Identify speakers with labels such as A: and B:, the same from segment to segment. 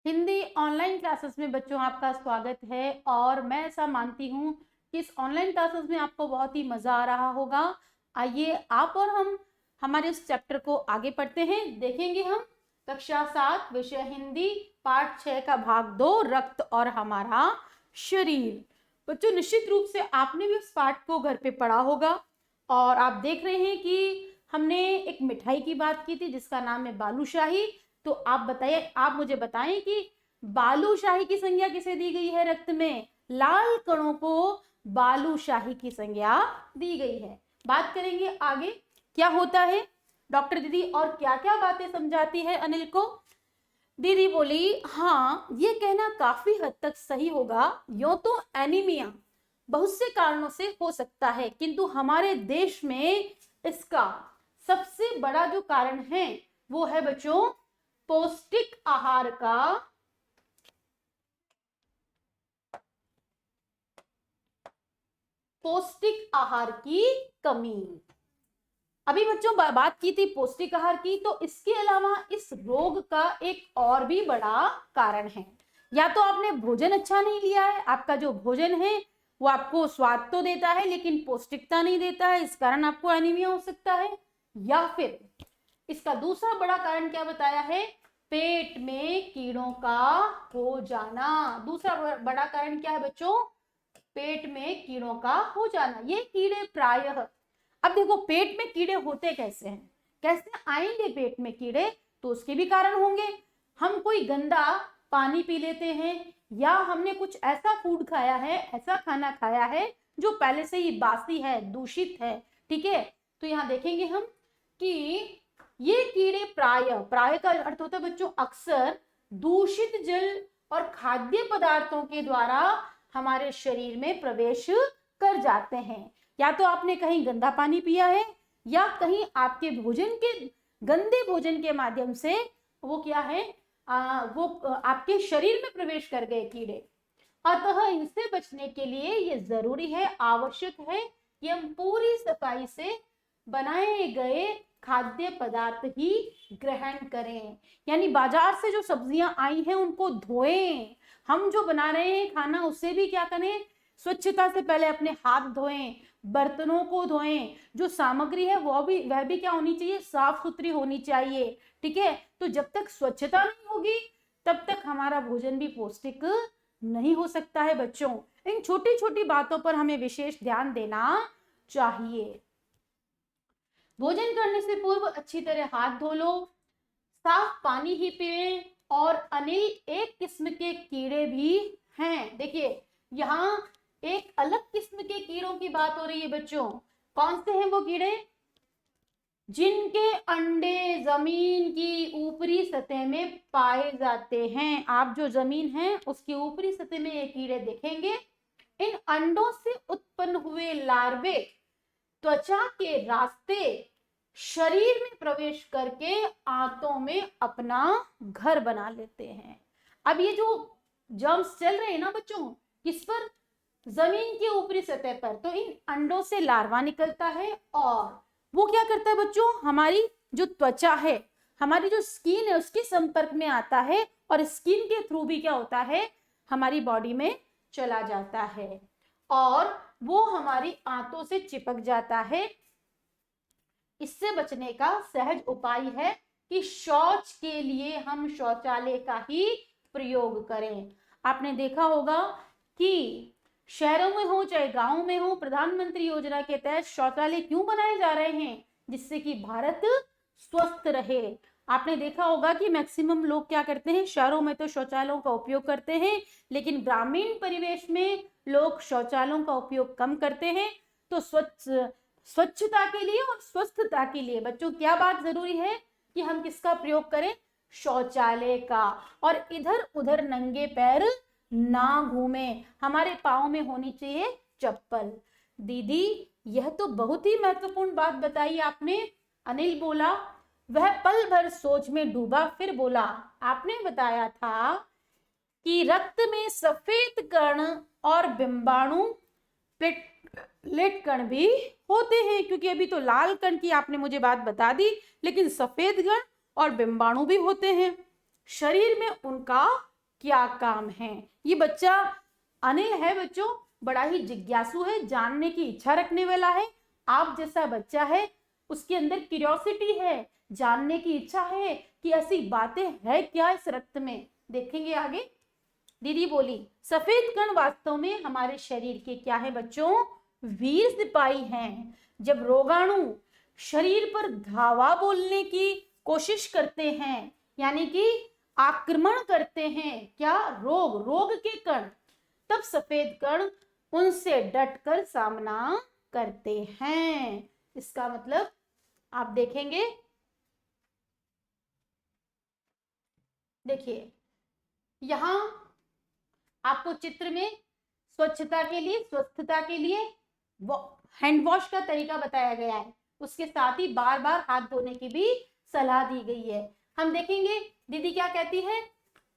A: Hindi online classes में बच्चों आपका स्वागत है। और मैं ऐसा मानती हूँ कि इस ऑनलाइन क्लासेस में आपको बहुत ही मजा आ रहा होगा। आइए आप और हम हमारे इस चैप्टर को आगे पढ़ते हैं। देखेंगे हम कक्षा 7 विषय हिंदी पाठ 6 का भाग 2 रक्त और हमारा शरीर। बच्चों निश्चित रूप से आपने भी उस पाठ को घर पे पढ़ा होगा और आप देख रहे हैं कि हमने एक मिठाई की बात की थी जिसका नाम है बालूशाही। तो आप बताइए, आप मुझे बताएं कि बालूशाही की संज्ञा किसे दी गई है? रक्त में लाल कणों को बालूशाही की संज्ञा दी गई है। बात करेंगे आगे क्या होता है। डॉक्टर दीदी और क्या क्या बातें समझाती है अनिल को? दीदी बोली, हाँ ये कहना काफी हद तक सही होगा। यूं तो एनीमिया बहुत से कारणों से हो सकता है, किंतु हमारे देश में इसका सबसे बड़ा जो कारण है वो है बच्चों पौष्टिक आहार का पौष्टिक आहार की कमी। अभी बच्चों बात की थी पौष्टिक आहार की, तो इसके अलावा इस रोग का एक और भी बड़ा कारण है। या तो आपने भोजन अच्छा नहीं लिया है, आपका जो भोजन है वो आपको स्वाद तो देता है लेकिन पौष्टिकता नहीं देता है, इस कारण आपको एनीमिया हो सकता है। या फिर इसका दूसरा बड़ा कारण क्या बताया है? पेट में कीड़ों का हो जाना। दूसरा बड़ा कारण क्या है बच्चों? पेट में कीड़ों का हो जाना। ये कीड़े प्रायः, अब देखो पेट में कीड़े होते कैसे हैं, कैसे आएंगे पेट में कीड़े? तो उसके भी कारण होंगे। हम कोई गंदा पानी पी लेते हैं या हमने कुछ ऐसा फूड खाया है, ऐसा खाना खाया है जो पहले से ही बासी है, दूषित है। ठीक है, तो यहाँ देखेंगे हम कि ये कीड़े प्रायः, प्रायः का अर्थ होता है बच्चों अक्सर, दूषित जल और खाद्य पदार्थों के द्वारा हमारे शरीर में प्रवेश कर जाते हैं। या तो आपने कहीं गंदा पानी पिया है या कहीं आपके भोजन के गंदे भोजन के माध्यम से वो क्या है वो आपके शरीर में प्रवेश कर गए कीड़े। अतः इनसे बचने के लिए ये जरूरी है, आवश्यक है कि हम पूरी सफाई से बनाए गए खाद्य पदार्थ ही ग्रहण करें। यानी बाजार से जो सब्जियां आई हैं उनको धोएं। हम जो बना रहे हैं खाना उससे भी क्या करें? स्वच्छता से पहले अपने हाथ धोएं, बर्तनों को धोएं। जो सामग्री है वह भी क्या होनी चाहिए? साफ सुथरी होनी चाहिए। ठीक है, तो जब तक स्वच्छता नहीं होगी तब तक हमारा भोजन भी पौष्टिक नहीं हो सकता है। बच्चों इन छोटी छोटी बातों पर हमें विशेष ध्यान देना चाहिए। भोजन करने से पूर्व अच्छी तरह हाथ धो लो, साफ पानी ही पिए। और अनिल एक किस्म के कीड़े भी हैं। देखिए यहाँ एक अलग किस्म के कीड़ों की बात हो रही है बच्चों। कौन से हैं वो कीड़े? जिनके अंडे जमीन की ऊपरी सतह में पाए जाते हैं। आप जो जमीन है उसकी ऊपरी सतह में ये कीड़े देखेंगे। इन अंडों से उत्पन्न हुए लार्वे त्वचा के रास्ते शरीर में प्रवेश करके आंतों में अपना घर बना लेते हैं। अब ये जो जर्म्स चल रहे हैं ना बच्चों, किस पर? जमीन की ऊपरी सतह पर। तो इन अंडों से लार्वा निकलता है और वो क्या करता है बच्चों? हमारी जो त्वचा है, हमारी जो स्किन है उसके संपर्क में आता है और स्किन के थ्रू भी क्या होता है? हमारी बॉडी में चला जाता है और वो हमारी आंतों से चिपक जाता है। इससे बचने का सहज उपाय है कि शौच के लिए हम शौचालय का ही प्रयोग करें। आपने देखा होगा कि शहरों में हो चाहे गांव में हो, प्रधानमंत्री योजना के तहत शौचालय क्यों बनाए जा रहे हैं? जिससे कि भारत स्वस्थ रहे। आपने देखा होगा कि मैक्सिमम लोग क्या करते हैं, शहरों में तो शौचालयों का उपयोग करते हैं लेकिन ग्रामीण परिवेश में लोग शौचालयों का उपयोग कम करते हैं। तो स्वच्छता के लिए और स्वस्थता के लिए बच्चों क्या बात जरूरी है कि हम किसका प्रयोग करें? शौचालय का। और इधर उधर नंगे पैर ना घूमे, हमारे पाँव में होनी चाहिए चप्पल। दीदी यह तो बहुत ही महत्वपूर्ण बात बताई आपने। अनिल बोला, वह पल भर सोच में डूबा, फिर बोला, आपने बताया था कि रक्त में सफेद कण और बिंबाणु प्लेटलेट कण भी होते हैं। क्योंकि अभी तो लाल कण की आपने मुझे बात बता दी, लेकिन सफेद कण और बिंबाणु भी होते हैं। शरीर में उनका क्या काम है। ये बच्चा अनिल है बच्चों, बड़ा ही जिज्ञासु है, जानने की इच्छा रखने वाला है। आप जैसा बच्चा है, उसके अंदर क्यूरियोसिटी है, जानने की इच्छा है कि ऐसी बातें है क्या इस रक्त में। देखेंगे आगे। दीदी बोली सफेद कण वास्तव में हमारे शरीर के क्या है बच्चों, वीर सिपाही हैं। जब रोगाणु शरीर पर धावा बोलने की कोशिश करते हैं, यानी कि आक्रमण करते हैं, क्या रोग के कण, तब सफेद कण उनसे डटकर सामना करते हैं। इसका मतलब आप देखेंगे, देखिए यहां आपको चित्र में स्वच्छता के लिए, स्वस्थता के लिए हैंड वॉश का तरीका बताया गया है। उसके साथ ही बार बार हाथ धोने की भी सलाह दी गई है। हम देखेंगे दीदी क्या कहती है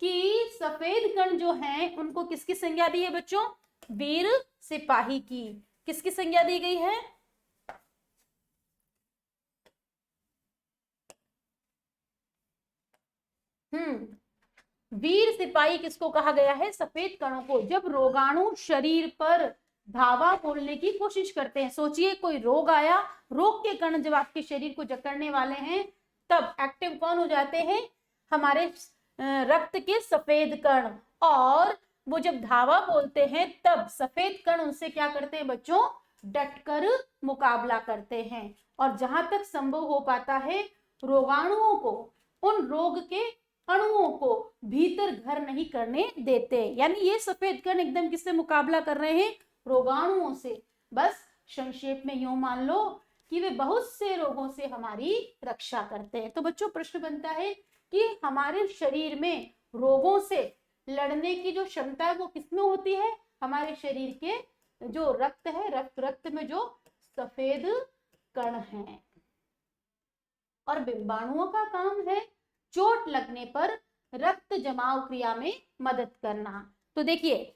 A: कि सफेद कण जो हैं उनको किसकी संज्ञा दी है बच्चों, वीर सिपाही की। किसकी संज्ञा दी गई है, वीर सिपाही किसको कहा गया है, सफेद कणों को। जब रोगाणु शरीर पर धावा बोलने की कोशिश करते हैं, सोचिए कोई रोग आया, रोग के कण जब आपके शरीर को जकड़ने वाले हैं, तब एक्टिव कौन हो जाते हैं, हमारे रक्त के सफेद कण। और वो जब धावा बोलते हैं तब सफेद कण उनसे क्या करते हैं बच्चों, डटकर मुकाबला करते हैं। और जहां तक संभव हो पाता है रोगाणुओं को, उन रोग के अणुओं को भीतर घर नहीं करने देते। यानी ये सफेद कण एकदम किससे मुकाबला कर रहे हैं, रोगाणुओं से। बस संक्षेप में यूं मान लो कि वे बहुत से रोगों से हमारी रक्षा करते हैं। तो बच्चों प्रश्न बनता है कि हमारे शरीर में रोगों से लड़ने की जो क्षमता है वो किसमें होती है, हमारे शरीर के जो रक्त है, रक्त में जो सफेद कण हैं। और बिंबाणुओं का काम है चोट लगने पर रक्त जमाव क्रिया में मदद करना। तो देखिए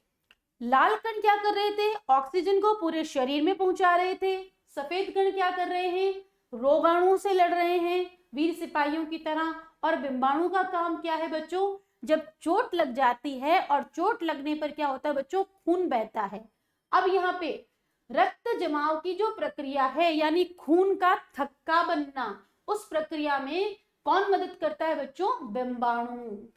A: लाल कण क्या कर रहे थे, ऑक्सीजन को पूरे शरीर में पहुंचा रहे थे। सफेद कण क्या कर रहे हैं, रोगाणुओं से लड़ रहे हैं वीर सिपाहियों की तरह। और बिंबाणु का काम क्या है बच्चों, जब चोट लग जाती है और चोट लगने पर क्या होता है बच्चों, खून बहता है। अब यहाँ पे रक्त जमाव की जो प्रक्रिया है, यानी खून का थक्का बनना, उस प्रक्रिया में कौन मदद करता है बच्चों, बिंबाणु।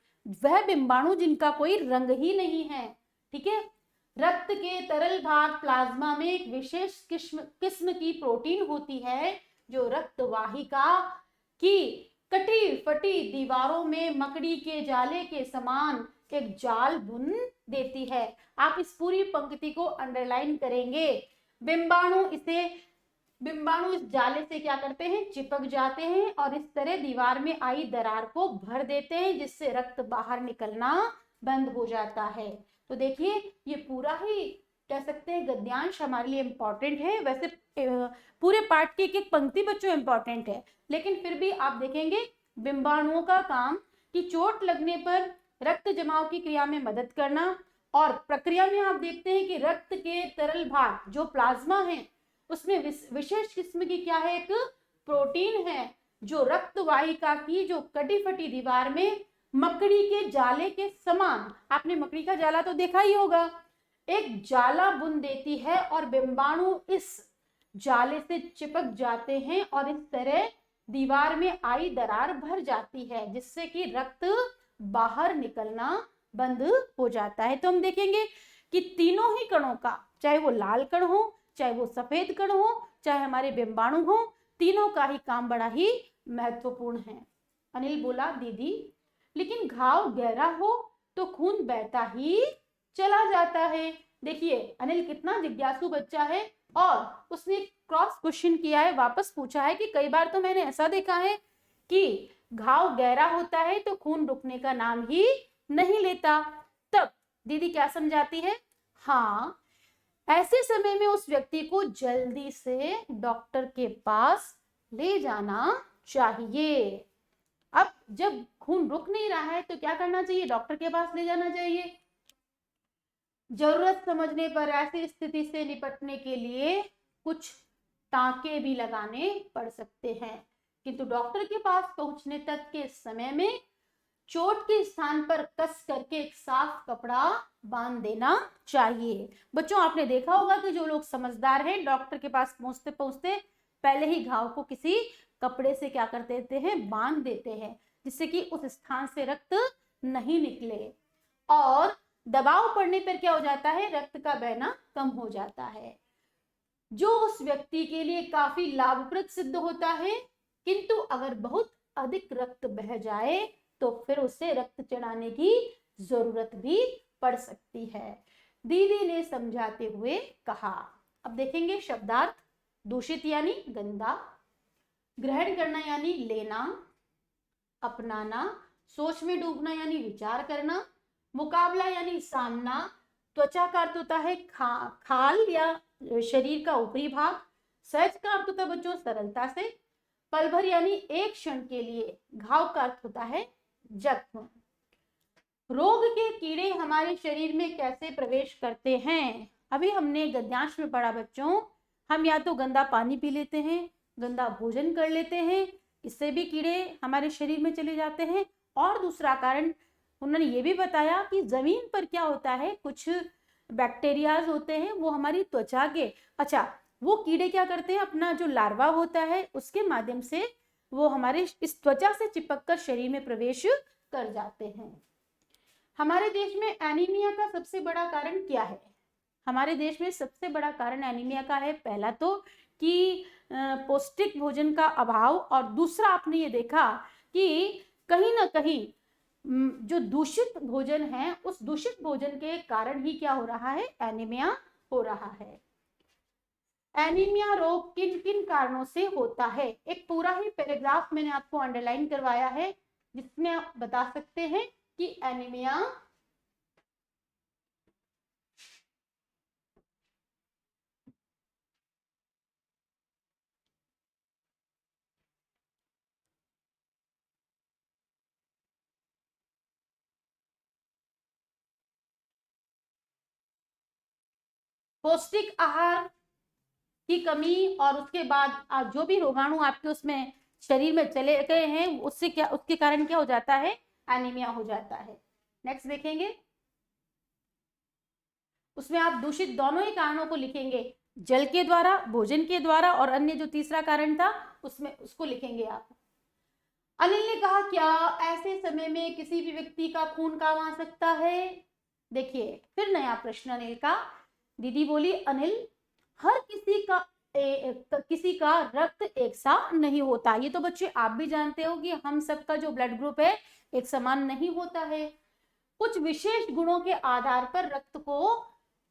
A: वह बिंबाणु जिनका कोई रंग ही नहीं है, ठीक है। रक्त के तरल भाग प्लाज्मा में एक विशेष किस्म की प्रोटीन होती है जो रक्त वाहिका की कटी फटी दीवारों में मकड़ी के जाले के समान एक जाल बुन देती है। आप इस पूरी पंक्ति को अंडरलाइन करेंगे। बिंबाणु इस जाले से क्या करते हैं, चिपक जाते हैं और इस तरह दीवार में आई दरार को भर देते हैं, जिससे रक्त बाहर निकलना बंद हो जाता है। तो देखिए ये पूरा ही कह सकते हैं गद्यांश हमारे लिए इम्पोर्टेंट है। वैसे पूरे पाठ की एक पंक्ति बच्चों इम्पोर्टेंट है, लेकिन फिर भी आप देखेंगे बिंबाणुओं का काम कि चोट लगने पर रक्त जमाव की क्रिया में मदद करना। और प्रक्रिया में आप देखते हैं कि रक्त के तरल भाग जो प्लाज्मा है उसमें विशेष किस्म की क्या है, एक प्रोटीन है जो रक्त वाहिका की जो कटी फटी दीवार में मकड़ी के जाले के समान, आपने मकड़ी का जाला तो देखा ही होगा, एक जाला बुन देती है और बिंबाणु इस जाले से चिपक जाते हैं और इस तरह दीवार में आई दरार भर जाती है, जिससे कि रक्त बाहर निकलना बंद हो जाता है। तो हम देखेंगे कि तीनों ही कणों का, चाहे वो लाल कण हो, चाहे वो सफेद कण हो, चाहे हमारे बिंबाणु हो, तीनों का ही काम बड़ा ही महत्वपूर्ण है। अनिल बोला दीदी लेकिन घाव गहरा हो तो खून बहता ही चला जाता है। देखिए अनिल कितना जिज्ञासु बच्चा है और उसने क्रॉस क्वेश्चन किया है, वापस पूछा है कि कई बार तो मैंने ऐसा देखा है कि घाव गहरा होता है तो खून रुकने का नाम ही नहीं लेता। तब दीदी क्या समझाती है, हाँ ऐसे समय में उस व्यक्ति को जल्दी से डॉक्टर के पास ले जाना चाहिए। अब जब खून रुक नहीं रहा है तो क्या करना चाहिए, डॉक्टर के पास ले जाना चाहिए। जरूरत समझने पर ऐसी स्थिति से निपटने के लिए कुछ टांके भी लगाने पड़ सकते हैं, किंतु डॉक्टर के पास पहुंचने तक के समय में चोट के स्थान पर कस करके एक साफ कपड़ा बांध देना चाहिए। बच्चों आपने देखा होगा कि जो लोग समझदार हैं डॉक्टर के पास पहुंचते पहुंचते पहले ही घाव को किसी कपड़े से क्या कर देते हैं, बांध देते हैं, जिससे कि उस स्थान से रक्त नहीं निकले। और दबाव पड़ने पर क्या हो जाता है, रक्त का बहना कम हो जाता है, जो उस व्यक्ति के लिए काफी लाभप्रद सिद्ध होता है। किंतु अगर बहुत अधिक रक्त बह जाए तो फिर उसे रक्त चढ़ाने की जरूरत भी पड़ सकती है, दीदी ने समझाते हुए कहा। अब देखेंगे शब्दार्थ। दूषित यानी गंदा, ग्रहण करना यानी लेना, अपनाना, सोच में डूबना यानी विचार करना, मुकाबला यानी सामना, त्वचा का अर्थ होता है खाल या शरीर का ऊपरी भाग, सहज का अर्थ होता है बच्चों सरलता से, पल भर यानी एक क्षण के लिए, घाव का अर्थ होता है जख्म। रोग के कीड़े हमारे शरीर में कैसे प्रवेश करते हैं? अभी हमने गद्यांश में पढ़ा बच्चों, हम या तो गंदा पानी पी लेते हैं, गंदा भोजन कर लेते हैं, इससे भी कीड़े हमारे शरीर में चले जाते हैं। और दूसरा कारण उन्होंने ये भी बताया कि जमीन पर क्या होता है, कुछ बैक्टीरियाज होते हैं वो हमारी त्वचा के, अच्छा वो कीड़े क्या करते हैं, अपना जो लार्वा होता है उसके माध्यम से वो हमारे इस त्वचा से चिपककर शरीर में प्रवेश कर जाते हैं। हमारे देश में एनीमिया का सबसे बड़ा कारण क्या है? हमारे देश में सबसे बड़ा कारण एनीमिया का है, पहला तो कि पौष्टिक भोजन का अभाव, और दूसरा आपने ये देखा कि कहीं ना कहीं जो दूषित भोजन है उस दूषित भोजन के कारण ही क्या हो रहा है, एनीमिया हो रहा है। एनीमिया रोग किन किन कारणों से होता है? एक पूरा ही पैराग्राफ मैंने आपको अंडरलाइन करवाया है जिसमें आप बता सकते हैं कि एनीमिया पौष्टिक आहार की कमी और उसके बाद जो भी रोगाणु आपके उसमें शरीर में चले गए हैं उससे क्या, उसके कारण क्या हो जाता है, एनीमिया हो जाता है। नेक्स्ट देखेंगे, उसमें आप दूषित दोनों ही कारणों को लिखेंगे, जल के द्वारा, भोजन के द्वारा, और अन्य जो तीसरा कारण था उसमें उसको लिखेंगे आप। अनिल ने कहा क्या ऐसे समय में किसी भी व्यक्ति का खून काम आ सकता है? देखिए फिर नया प्रश्न अनिल का। दीदी बोली अनिल हर किसी का रक्त एक सा नहीं होता। ये तो बच्चे आप भी जानते हो कि हम सबका जो ब्लड ग्रुप है एक समान नहीं होता है। कुछ विशेष गुणों के आधार पर रक्त को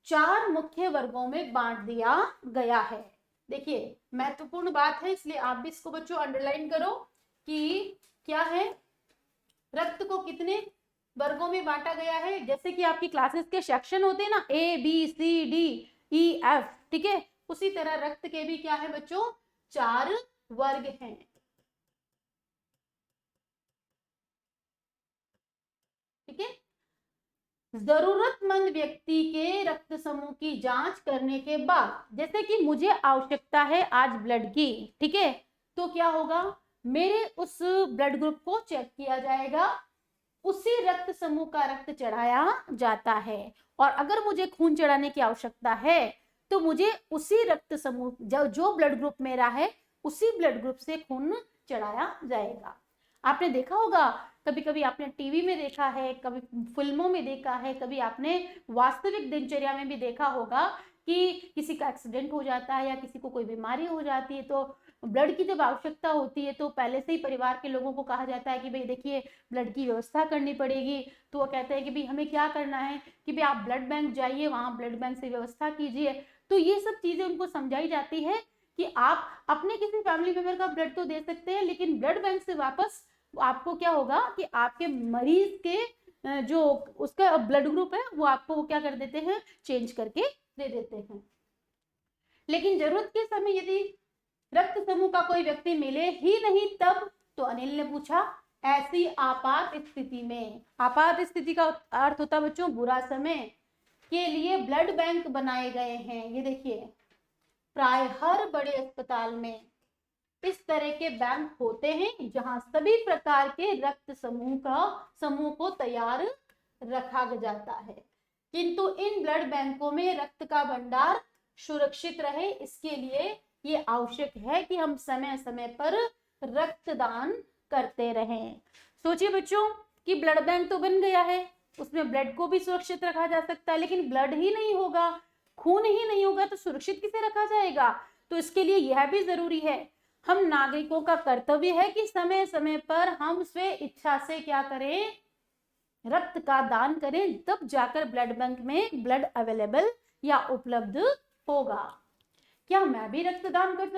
A: 4 मुख्य वर्गों में बांट दिया गया है। देखिए महत्वपूर्ण बात है, इसलिए आप भी इसको बच्चों अंडरलाइन करो कि क्या है, रक्त को कितने वर्गों में बांटा गया है। जैसे कि आपकी क्लासेस के सेक्शन होते हैं ना, ABCDEF, ठीक है, उसी तरह रक्त के भी क्या है बच्चों, 4 वर्ग हैं। ठीक है, जरूरतमंद व्यक्ति के रक्त समूह की जांच करने के बाद, जैसे कि मुझे आवश्यकता है आज ब्लड की, ठीक है, तो क्या होगा, मेरे उस ब्लड ग्रुप को चेक किया जाएगा, उसी रक्त समूह का रक्त चढ़ाया जाता है। और अगर मुझे खून चढ़ाने की आवश्यकता है तो मुझे उसी रक्त समूह जो ब्लड ग्रुप मेरा है उसी ब्लड ग्रुप से खून चढ़ाया जाएगा। आपने देखा होगा, कभी कभी आपने टीवी में देखा है, कभी फिल्मों में देखा है, कभी आपने वास्तविक दिनचर्या में भी देखा होगा कि किसी का एक्सीडेंट हो जाता है या किसी को कोई बीमारी हो जाती है तो ब्लड की जब आवश्यकता होती है तो पहले से ही परिवार के लोगों को कहा जाता है कि भाई देखिए ब्लड की व्यवस्था करनी पड़ेगी। तो वो कहते हैं कि भाई हमें क्या करना है कि भाई आप ब्लड बैंक जाइए, वहां ब्लड बैंक से व्यवस्था कीजिए। तो ये सब चीजें उनको समझाई जाती है कि आप अपने किसी फैमिली मेंबर का ब्लड तो दे सकते हैं, लेकिन ब्लड बैंक से वापस आपको क्या होगा कि आपके मरीज के जो उसका ब्लड ग्रुप है वो आपको वो क्या कर देते हैं, चेंज करके दे देते हैं। लेकिन जरूरत के समय यदि रक्त समूह का कोई व्यक्ति मिले ही नहीं तब, तो अनिल ने पूछा ऐसी आपात स्थिति में, आपात स्थिति का अर्थ होता है बच्चों बुरा समय के लिए ब्लड बैंक बनाए गए हैं। ये देखिए प्राय हर बड़े अस्पताल में इस तरह के बैंक होते हैं जहां सभी प्रकार के रक्त समूह को तैयार रखा जाता है। किंतु इन ब्लड बैंकों में रक्त का भंडार सुरक्षित रहे, इसके लिए ये आवश्यक है कि हम समय समय पर रक्तदान करते रहें। सोचिए बच्चों कि ब्लड बैंक तो बन गया है, उसमें ब्लड को भी सुरक्षित रखा जा सकता है, लेकिन ब्लड ही नहीं होगा, खून ही नहीं होगा तो सुरक्षित किसे रखा जाएगा। तो इसके लिए यह भी जरूरी है, हम नागरिकों का कर्तव्य है कि समय समय पर हम स्वे इच्छा से क्या करें, रक्त का दान करें, तब जाकर ब्लड बैंक में ब्लड अवेलेबल या उपलब्ध होगा। क्या मैं भी रक्तदान कर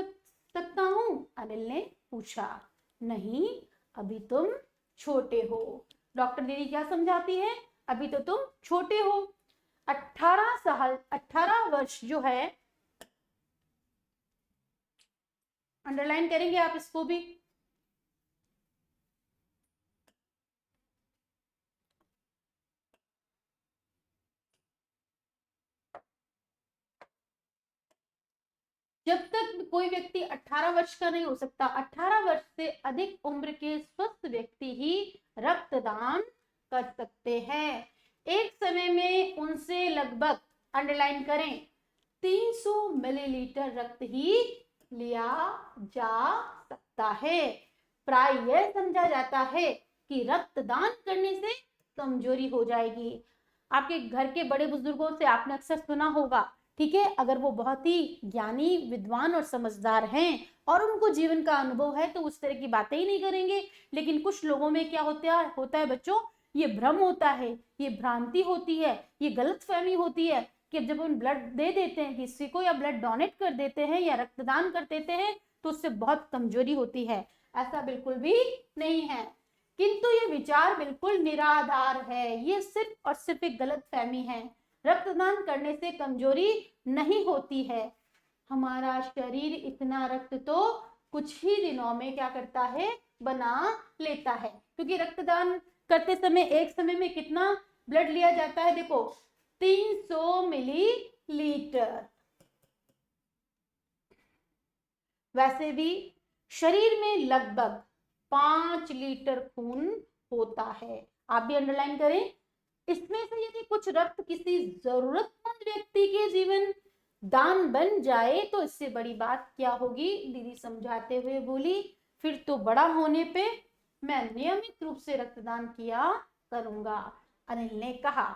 A: सकता हूं? अनिल ने पूछा। नहीं, अभी तुम छोटे हो। डॉक्टर दीदी क्या समझाती है? अभी तो तुम छोटे हो। 18 वर्ष जो है, अंडरलाइन करेंगे आप इसको भी। जब तक कोई व्यक्ति 18 वर्ष का नहीं हो सकता, 18 वर्ष से अधिक उम्र के स्वस्थ व्यक्ति ही रक्तदान कर सकते हैं। एक समय में उनसे लगभग, अंडरलाइन करें, 300 मिलीलीटर रक्त ही लिया जा सकता है। प्राय यह समझा जाता है कि रक्तदान करने से कमजोरी हो जाएगी। आपके घर के बड़े बुजुर्गों से आपने अक्सर सुना होगा, ठीक है, अगर वो बहुत ही ज्ञानी, विद्वान और समझदार हैं और उनको जीवन का अनुभव है तो उस तरह की बातें ही नहीं करेंगे। लेकिन कुछ लोगों में क्या होता है बच्चों, ये भ्रम होता है, ये भ्रांति होती है, ये गलतफहमी होती है कि जब हम ब्लड दे देते हैं किसी को या ब्लड डोनेट कर देते हैं या रक्तदान कर देते हैं तो उससे बहुत कमजोरी होती है। ऐसा बिल्कुल भी नहीं है, किंतु ये विचार बिल्कुल निराधार है, ये सिर्फ और सिर्फ एक गलतफहमी है। रक्तदान करने से कमजोरी नहीं होती है। हमारा शरीर इतना रक्त तो कुछ ही दिनों में क्या करता है, बना लेता है। क्योंकि रक्तदान करते समय एक समय में कितना ब्लड लिया जाता है, देखो 300 मिलीलीटर। वैसे भी शरीर में लगभग 5 लीटर खून होता है। आप भी अंडरलाइन करें। इसमें से यदि कुछ रक्त किसी जरूरतमंद व्यक्ति के जीवन दान बन जाए तो इससे बड़ी बात क्या होगी। दीदी समझाते हुए बोली, फिर तो बड़ा होने पे मैं नियमित रूप से रक्तदान किया करूंगा। अनिल ने कहा।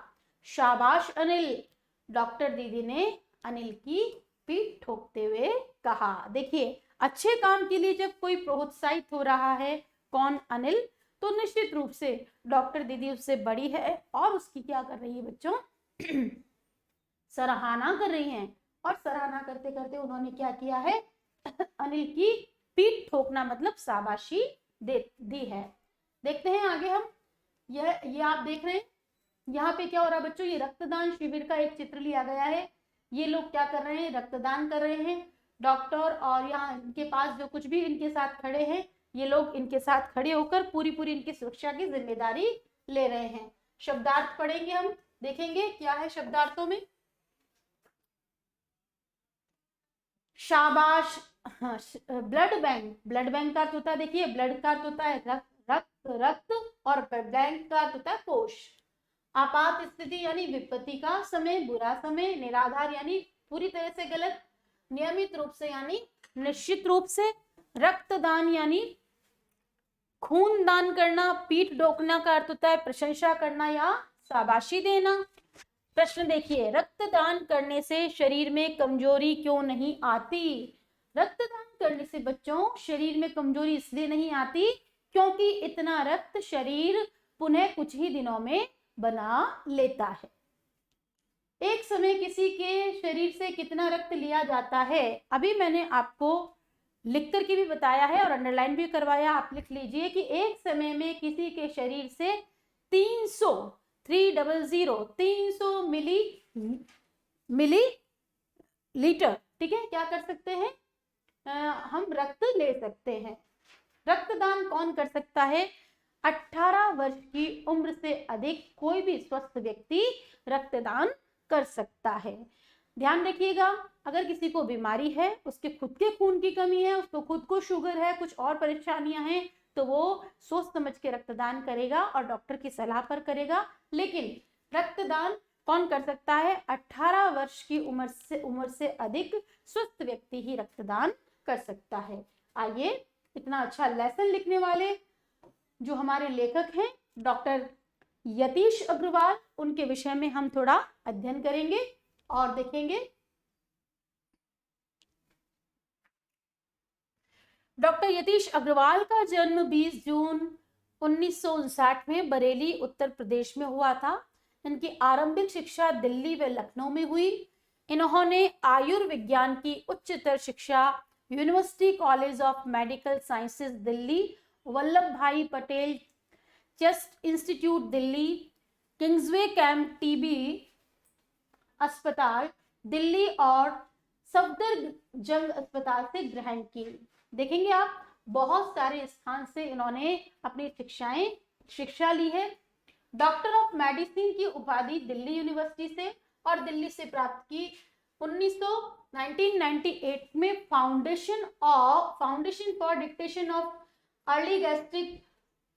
A: शाबाश अनिल, डॉक्टर दीदी ने अनिल की पीठ ठोकते हुए कहा। देखिए, अच्छे काम के लिए जब कोई प्रोत्साहित हो रहा है, कौन, अनिल, तो निश्चित रूप से डॉक्टर दीदी उससे बड़ी है और उसकी क्या कर रही है बच्चों, सराहना कर रही हैं। और सराहना करते करते उन्होंने क्या किया है, अनिल की पीठ ठोकना मतलब शाबाशी दी है। देखते हैं आगे हम, ये आप देख रहे हैं यहाँ पे क्या हो रहा है बच्चों, ये रक्तदान शिविर का एक चित्र लिया गया है। ये लोग क्या कर रहे हैं, रक्तदान कर रहे हैं। डॉक्टर और यहाँ इनके पास जो कुछ भी इनके साथ खड़े हैं, ये लोग इनके साथ खड़े होकर पूरी इनकी सुरक्षा की जिम्मेदारी ले रहे हैं। शब्दार्थ पढ़ेंगे हम, देखेंगे क्या है शब्दार्थों में। शाबाश, ब्लड बैंक का अर्थ होता है, देखिए ब्लड का अर्थ होता है रक्त और बैंक का अर्थ होता है कोश। आपात स्थिति यानी विपत्ति का समय, बुरा समय, निराधार यानी पूरी तरह से गलत, नियमित रूप से यानी निश्चित रूप से, रक्तदान यानी खून दान करना, पीठ ठोकना का अर्थ होता है प्रशंसा करना या शाबाशी देना। प्रश्न देखिए, रक्तदान करने से शरीर में कमजोरी क्यों नहीं आती। रक्तदान करने से बच्चों शरीर में कमजोरी इसलिए नहीं आती क्योंकि इतना रक्त शरीर पुनः कुछ ही दिनों में बना लेता है। एक समय किसी के शरीर से कितना रक्त लिया जाता है, अभी मैंने आपको लिख कर के भी बताया है और अंडरलाइन भी करवाया। आप लिख लीजिए कि एक समय में किसी के शरीर से 300 मिली लीटर, ठीक है, क्या कर सकते हैं, हम रक्त ले सकते हैं। रक्तदान कौन कर सकता है, 18 वर्ष की उम्र से अधिक कोई भी स्वस्थ व्यक्ति रक्तदान कर सकता है। ध्यान रखिएगा, अगर किसी को बीमारी है, उसके खुद के खून की कमी है, उसको खुद को शुगर है, कुछ और परेशानियां हैं, तो वो सोच समझ के रक्तदान करेगा और डॉक्टर की सलाह पर करेगा। लेकिन रक्तदान कौन कर सकता है? 18 वर्ष की उम्र से अधिक स्वस्थ व्यक्ति ही रक्तदान कर सकता है। आइए, इतना अच्छा लेसन लिखने वाले जो हमारे लेखक हैं डॉक्टर यतीश अग्रवाल, उनके विषय में हम थोड़ा अध्ययन करेंगे और देखेंगे। डॉक्टर यतीश अग्रवाल का जन्म 20 जून 1959 में बरेली उत्तर प्रदेश में हुआ था। इनकी आरंभिक शिक्षा दिल्ली व लखनऊ में हुई। इन्होंने आयुर्विज्ञान की उच्चतर शिक्षा university college of medical sciences Delhi, Vallabh bhai Patel chest institute Delhi, Kingsway camp TB अस्पताल दिल्ली और सफदरजंग अस्पताल से ग्रहण की। देखेंगे आप, बहुत सारे स्थान से इन्होंने अपनी शिक्षा ली है। डॉक्टर ऑफ मेडिसिन की उपाधि दिल्ली यूनिवर्सिटी से और दिल्ली से प्राप्त की। 1998 में foundation for detection of early gastric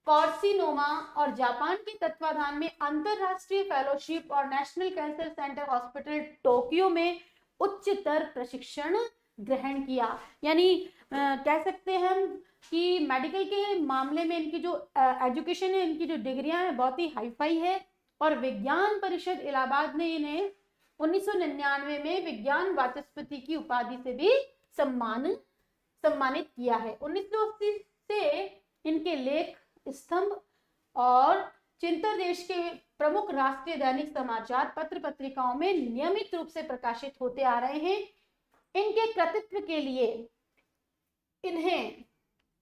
A: carcinoma और जापान के तत्वाधान में अंतरराष्ट्रीय फेलोशिप और national cancer centre hospital Tokyo में उच्चतर प्रशिक्षण ग्रहण किया। यानी कह सकते हैं हम कि मेडिकल के मामले में इनकी जो एजुकेशन है, इनकी जो डिग्रियां हैं, बहुत ही हाईफाई है। और विज्ञान परिषद इलाहाबाद ने इन्हें 1999 में विज्ञान वाचस्पति की उपाधि से भी सम्मानित किया है। 1980 से इनके लेख स्तंभ और चिंतन देश के प्रमुख राष्ट्रीय दैनिक समाचार पत्र पत्रिकाओं में नियमित रूप से प्रकाशित होते आ रहे हैं। इनके कृतित्व के लिए इन्हें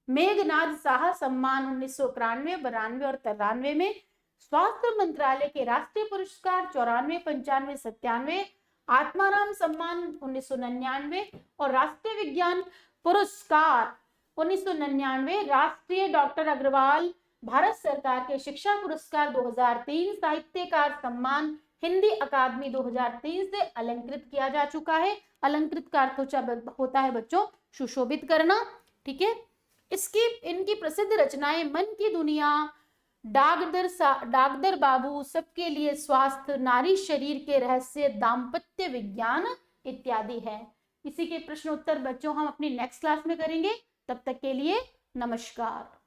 A: मेघनाद साहा सम्मान 1991, 92 और 93 में, स्वास्थ्य मंत्रालय के राष्ट्रीय पुरस्कार 94, 95, 97, आत्माराम सम्मान 1999 और राष्ट्रीय विज्ञान पुरस्कार 1999, राष्ट्रीय डॉक्टर अग्रवाल भारत सरकार के शिक्षा पुरस्कार 2003, साहित्यकार सम्मान हिंदी अकादमी 2003 से अलंकृत किया जा चुका है। अलंकृत का अर्थ होता है बच्चों सुशोभित करना, ठीक है। इनकी प्रसिद्ध रचनाएं मन की दुनिया, डागदर बाबू, सबके लिए स्वास्थ्य, नारी शरीर के रहस्य, दाम्पत्य विज्ञान इत्यादि है। इसी के प्रश्न उत्तर बच्चों हम अपनी नेक्स्ट क्लास में करेंगे। तब तक के लिए नमस्कार।